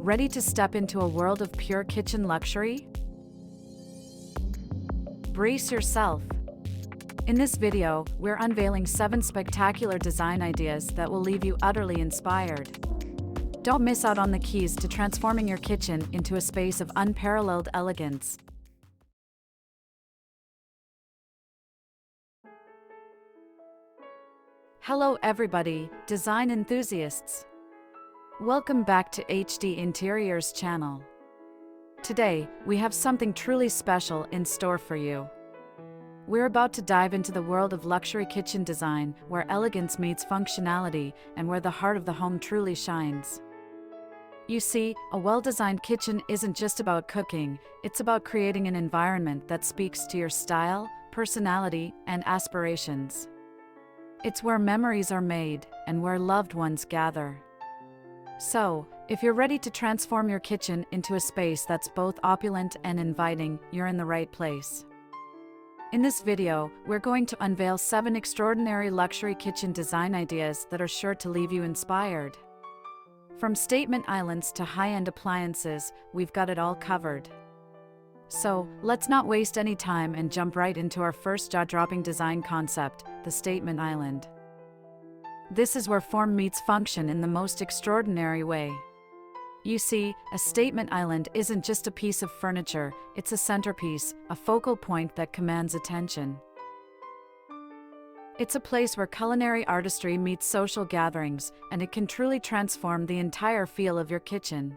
Ready to step into a world of pure kitchen luxury? Brace yourself. In this video, we're unveiling 7 spectacular design ideas that will leave you utterly inspired. Don't miss out on the keys to transforming your kitchen into a space of unparalleled elegance. Hello everybody, design enthusiasts. Welcome back to HD Interiors channel. Today, we have something truly special in store for you. We're about to dive into the world of luxury kitchen design, where elegance meets functionality and where the heart of the home truly shines. You see, a well-designed kitchen isn't just about cooking, it's about creating an environment that speaks to your style, personality, and aspirations. It's where memories are made and where loved ones gather. So, if you're ready to transform your kitchen into a space that's both opulent and inviting, you're in the right place. In this video, we're going to unveil 7 extraordinary luxury kitchen design ideas that are sure to leave you inspired. From statement islands to high-end appliances, we've got it all covered. So, let's not waste any time and jump right into our first jaw-dropping design concept, the statement island. This is where form meets function in the most extraordinary way. You see, a statement island isn't just a piece of furniture, it's a centerpiece, a focal point that commands attention. It's a place where culinary artistry meets social gatherings, and it can truly transform the entire feel of your kitchen.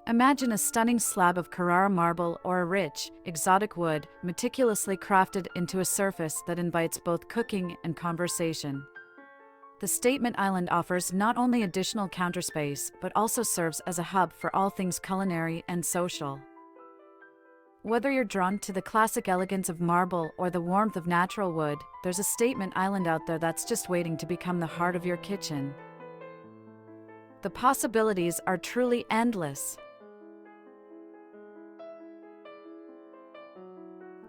Imagine a stunning slab of Carrara marble or a rich, exotic wood, meticulously crafted into a surface that invites both cooking and conversation. The statement island offers not only additional counter space, but also serves as a hub for all things culinary and social. Whether you're drawn to the classic elegance of marble or the warmth of natural wood, there's a statement island out there that's just waiting to become the heart of your kitchen. The possibilities are truly endless.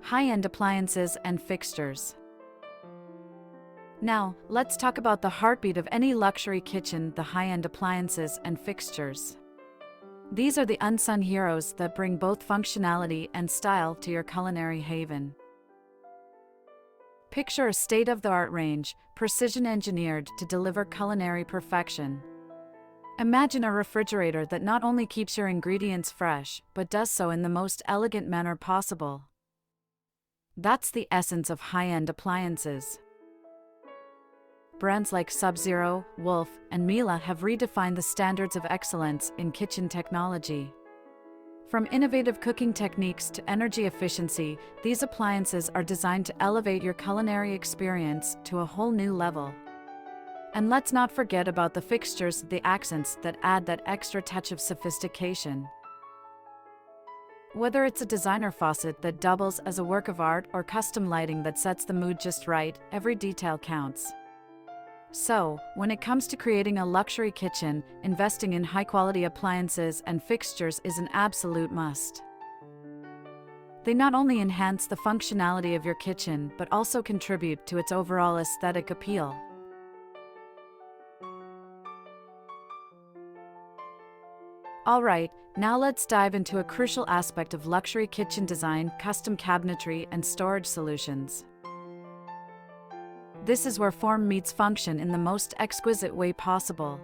High-end appliances and fixtures. Now, let's talk about the heartbeat of any luxury kitchen, the high-end appliances and fixtures. These are the unsung heroes that bring both functionality and style to your culinary haven. Picture a state-of-the-art range, precision-engineered to deliver culinary perfection. Imagine a refrigerator that not only keeps your ingredients fresh, but does so in the most elegant manner possible. That's the essence of high-end appliances. Brands like Sub-Zero, Wolf, and Miele have redefined the standards of excellence in kitchen technology. From innovative cooking techniques to energy efficiency, these appliances are designed to elevate your culinary experience to a whole new level. And let's not forget about the fixtures, the accents that add that extra touch of sophistication. Whether it's a designer faucet that doubles as a work of art or custom lighting that sets the mood just right, every detail counts. So, when it comes to creating a luxury kitchen, investing in high-quality appliances and fixtures is an absolute must. They not only enhance the functionality of your kitchen, but also contribute to its overall aesthetic appeal. Alright, now let's dive into a crucial aspect of luxury kitchen design, custom cabinetry and storage solutions. This is where form meets function in the most exquisite way possible.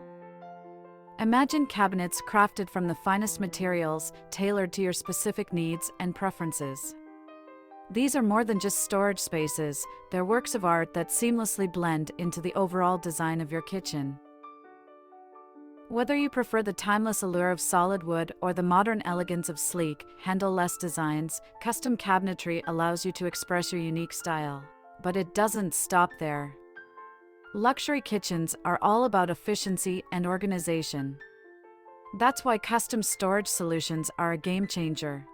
Imagine cabinets crafted from the finest materials, tailored to your specific needs and preferences. These are more than just storage spaces, they're works of art that seamlessly blend into the overall design of your kitchen. Whether you prefer the timeless allure of solid wood or the modern elegance of sleek, handle-less designs, custom cabinetry allows you to express your unique style. But it doesn't stop there. Luxury kitchens are all about efficiency and organization. That's why custom storage solutions are a game changer.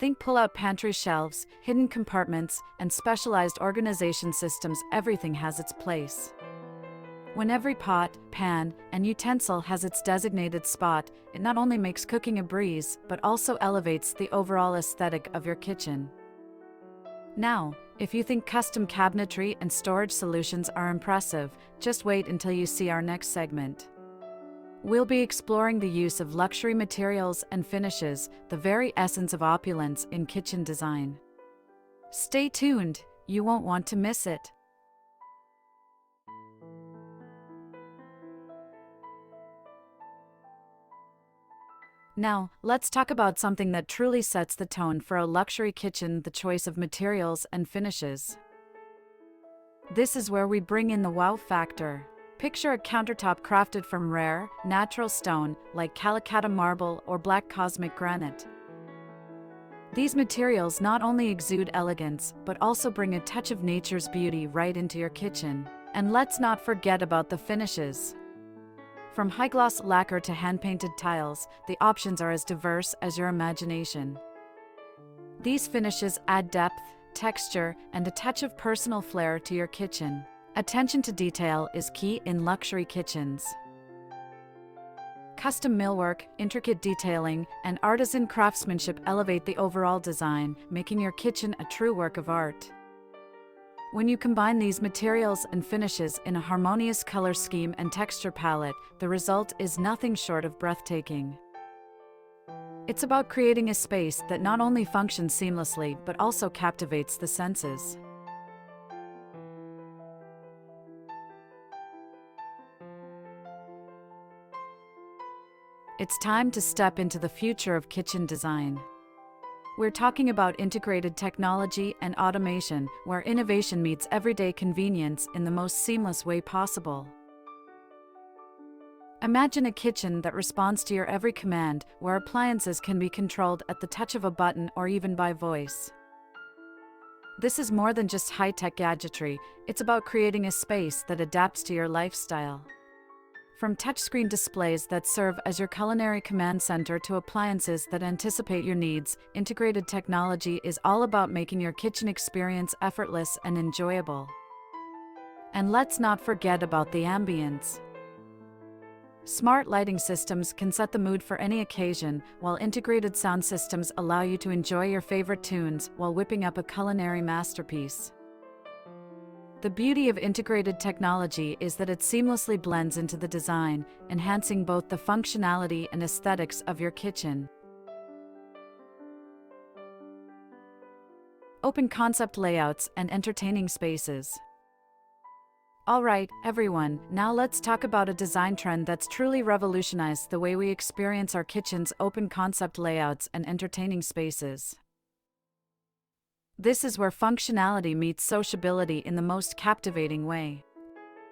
Think pull-out pantry shelves, hidden compartments, and specialized organization systems. Everything has its place. When every pot, pan, and utensil has its designated spot, it not only makes cooking a breeze, but also elevates the overall aesthetic of your kitchen. Now, if you think custom cabinetry and storage solutions are impressive, just wait until you see our next segment. We'll be exploring the use of luxury materials and finishes, the very essence of opulence in kitchen design. Stay tuned, you won't want to miss it. Now, let's talk about something that truly sets the tone for a luxury kitchen: the choice of materials and finishes. This is where we bring in the wow factor. Picture a countertop crafted from rare, natural stone like Calacatta marble or black cosmic granite. These materials not only exude elegance, but also bring a touch of nature's beauty right into your kitchen. And let's not forget about the finishes. From high-gloss lacquer to hand-painted tiles, the options are as diverse as your imagination. These finishes add depth, texture, and a touch of personal flair to your kitchen. Attention to detail is key in luxury kitchens. Custom millwork, intricate detailing, and artisan craftsmanship elevate the overall design, making your kitchen a true work of art. When you combine these materials and finishes in a harmonious color scheme and texture palette, the result is nothing short of breathtaking. It's about creating a space that not only functions seamlessly but also captivates the senses. It's time to step into the future of kitchen design. We're talking about integrated technology and automation, where innovation meets everyday convenience in the most seamless way possible. Imagine a kitchen that responds to your every command, where appliances can be controlled at the touch of a button or even by voice. This is more than just high-tech gadgetry, it's about creating a space that adapts to your lifestyle. From touchscreen displays that serve as your culinary command center to appliances that anticipate your needs, integrated technology is all about making your kitchen experience effortless and enjoyable. And let's not forget about the ambience. Smart lighting systems can set the mood for any occasion, while integrated sound systems allow you to enjoy your favorite tunes while whipping up a culinary masterpiece. The beauty of integrated technology is that it seamlessly blends into the design, enhancing both the functionality and aesthetics of your kitchen. Open concept layouts and entertaining spaces. Alright, everyone, now let's talk about a design trend that's truly revolutionized the way we experience our kitchens: open concept layouts and entertaining spaces. This is where functionality meets sociability in the most captivating way.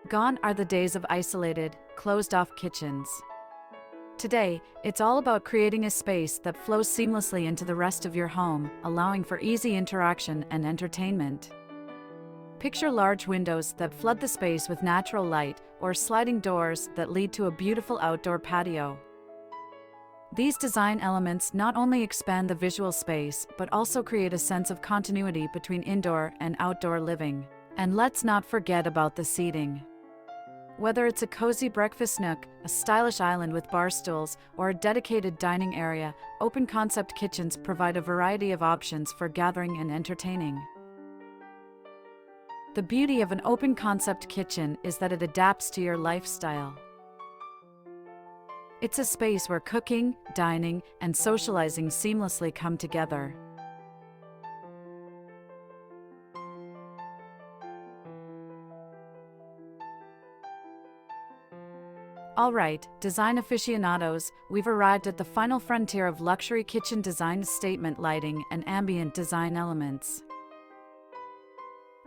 Gone are the days of isolated, closed-off kitchens. Today, it's all about creating a space that flows seamlessly into the rest of your home, allowing for easy interaction and entertainment. Picture large windows that flood the space with natural light, or sliding doors that lead to a beautiful outdoor patio. These design elements not only expand the visual space, but also create a sense of continuity between indoor and outdoor living. And let's not forget about the seating. Whether it's a cozy breakfast nook, a stylish island with bar stools, or a dedicated dining area, open-concept kitchens provide a variety of options for gathering and entertaining. The beauty of an open-concept kitchen is that it adapts to your lifestyle. It's a space where cooking, dining, and socializing seamlessly come together. Alright, design aficionados, we've arrived at the final frontier of luxury kitchen design: statement lighting and ambient design elements.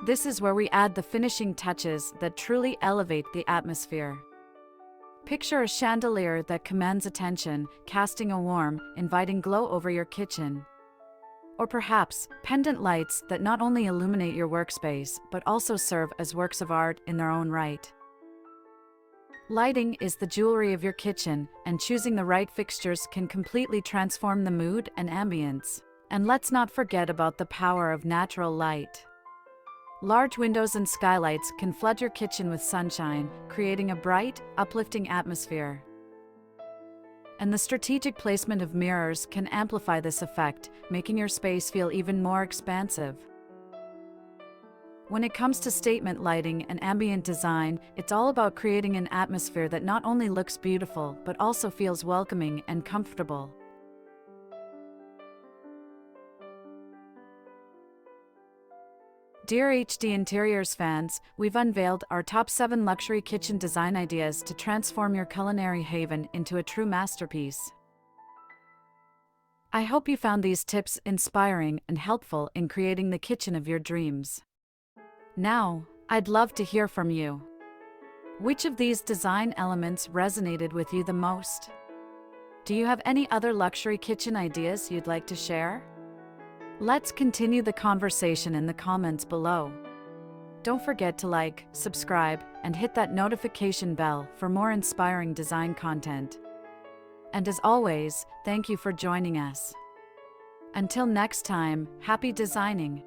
This is where we add the finishing touches that truly elevate the atmosphere. Picture a chandelier that commands attention, casting a warm, inviting glow over your kitchen. Or perhaps, pendant lights that not only illuminate your workspace, but also serve as works of art in their own right. Lighting is the jewelry of your kitchen, and choosing the right fixtures can completely transform the mood and ambience. And let's not forget about the power of natural light. Large windows and skylights can flood your kitchen with sunshine, creating a bright, uplifting atmosphere. And the strategic placement of mirrors can amplify this effect, making your space feel even more expansive. When it comes to statement lighting and ambient design, it's all about creating an atmosphere that not only looks beautiful but also feels welcoming and comfortable. Dear HD Interiors fans, we've unveiled our top 7 luxury kitchen design ideas to transform your culinary haven into a true masterpiece. I hope you found these tips inspiring and helpful in creating the kitchen of your dreams. Now, I'd love to hear from you. Which of these design elements resonated with you the most? Do you have any other luxury kitchen ideas you'd like to share? Let's continue the conversation in the comments below. Don't forget to like, subscribe, and hit that notification bell for more inspiring design content. And as always, thank you for joining us. Until next time, happy designing!